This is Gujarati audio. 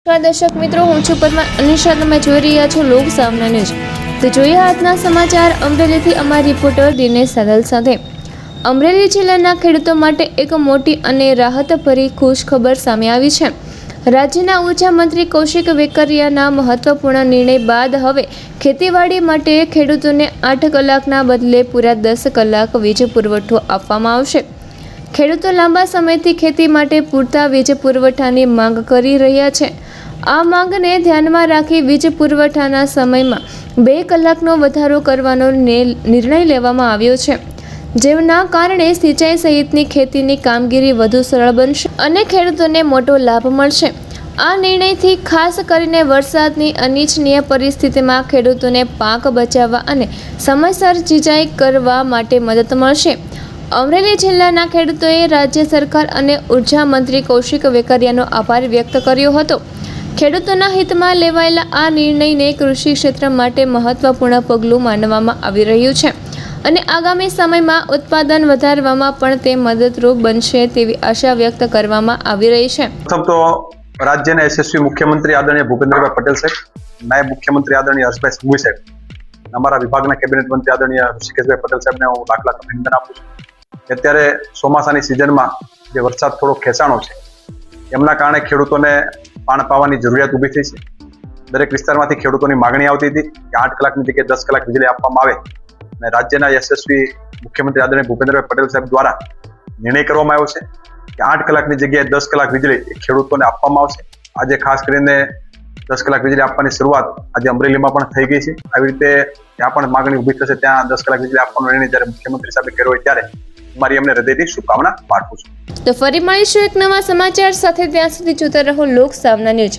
દર્શક મિત્રો, હું છું પદ્મા અનિશા. તમે જોઈ રહ્યા છો લોક સામના ન્યૂઝ. તો જોઈએ આજના સમાચાર. અમરેલીથી અમારા રિપોર્ટર દિનેશ સાદલ સાથે. અમરેલી જિલ્લાના ખેડૂતો માટે એક મોટી અને રાહતભરી ખુશખબર સામે આવી છે. રાજ્યના ઉર્જા મંત્રી કૌશિક વેકરિયાના મહત્વપૂર્ણ નિર્ણય બાદ હવે ખેતીવાડી માટે ખેડૂતોને 8 કલાકના બદલે પૂરા 10 કલાક વીજ પુરવઠો આપવામાં આવશે. ખેડૂતો લાંબા સમયથી ખેતી માટે પૂરતા વીજ પુરવઠાની માંગ કરી રહ્યા છે. આ માંગને ધ્યાનમાં રાખી વીજ પુરવઠાના સમયમાં 2 કલાકનો વધારો કરવાનો નિર્ણય લેવામાં આવ્યો છે, જેના કારણે સિંચાઈ સહિતની ખેતીની કામગીરી વધુ સરળ બનશે અને ખેડૂતોને મોટો લાભ મળશે. આ નિર્ણયથી ખાસ કરીને વરસાદની અનિચ્છનીય પરિસ્થિતિમાં ખેડૂતોને પાક બચાવવા અને સમયસર સિંચાઈ કરવા માટે મદદ મળશે. અમરેલી જિલ્લાના ખેડૂતોએ રાજ્ય સરકાર અને ઉર્જા મંત્રી કૌશિક વેકરિયાનો આભાર વ્યક્ત કર્યો હતો. ખેડૂતોના હિતમાં લેવાયેલા આ નિર્ણયને કૃષિ ક્ષેત્ર માટે મહત્વપૂર્ણ પગલું માનવામાં આવી રહ્યું છે અને આગામી સમયમાં ઉત્પાદન વધારવામાં પણ તે મદદરૂપ બનશે તેવી આશા વ્યક્ત કરવામાં આવી રહી છે. પ્રથમ તો રાજ્યના યશસ્વી મુખ્યમંત્રી આદરણીય ભૂપેન્દ્રભાઈ પટેલ સાહેબ, નાયબ મુખ્યમંત્રી આદરણીય હર્ષભાઈ સંઘવી સાહેબ, અમારા વિભાગના કેબિનેટ મંત્રી આદરણીય ઋષિકેશભાઈ પટેલ સાહેબને હું લાખ અભિનંદન આપું છું. અત્યારે ચોમાસાની સિઝનમાં જે વરસાદ થોડો ખેંચાણો છે એમના કારણે ખેડૂતોને પાણ પાવાની જરૂરિયાત ઊભી થઈ છે. દરેક વિસ્તારમાંથી ખેડૂતોની માગણી આવતી હતી કે 8 કલાકની જગ્યાએ 10 કલાક વીજળી આપવામાં આવે, અને રાજ્યના યશસ્વી મુખ્યમંત્રી આદરણીય ભૂપેન્દ્રભાઈ પટેલ સાહેબ દ્વારા નિર્ણય કરવામાં આવ્યો છે કે 8 કલાકની જગ્યાએ 10 કલાક વીજળી ખેડૂતોને આપવામાં આવશે. આજે ખાસ કરીને 10 કલાક વીજળી આપવાની શરૂઆત આજે અમરેલીમાં પણ થઈ ગઈ છે. આવી રીતે ત્યાં પણ માગણી ઊભી થશે, ત્યાં 10 કલાક વીજળી આપવાનો નિર્ણય જ્યારે મુખ્યમંત્રી સાહેબે કર્યો હોય ત્યારે મારી એમને હૃદયથી શુભકામના પાઠવું છું. તો ફરી મળીશું એક નવા સમાચાર સાથે. ત્યાં સુધી જોતા રહો લોક સામના ન્યૂઝ.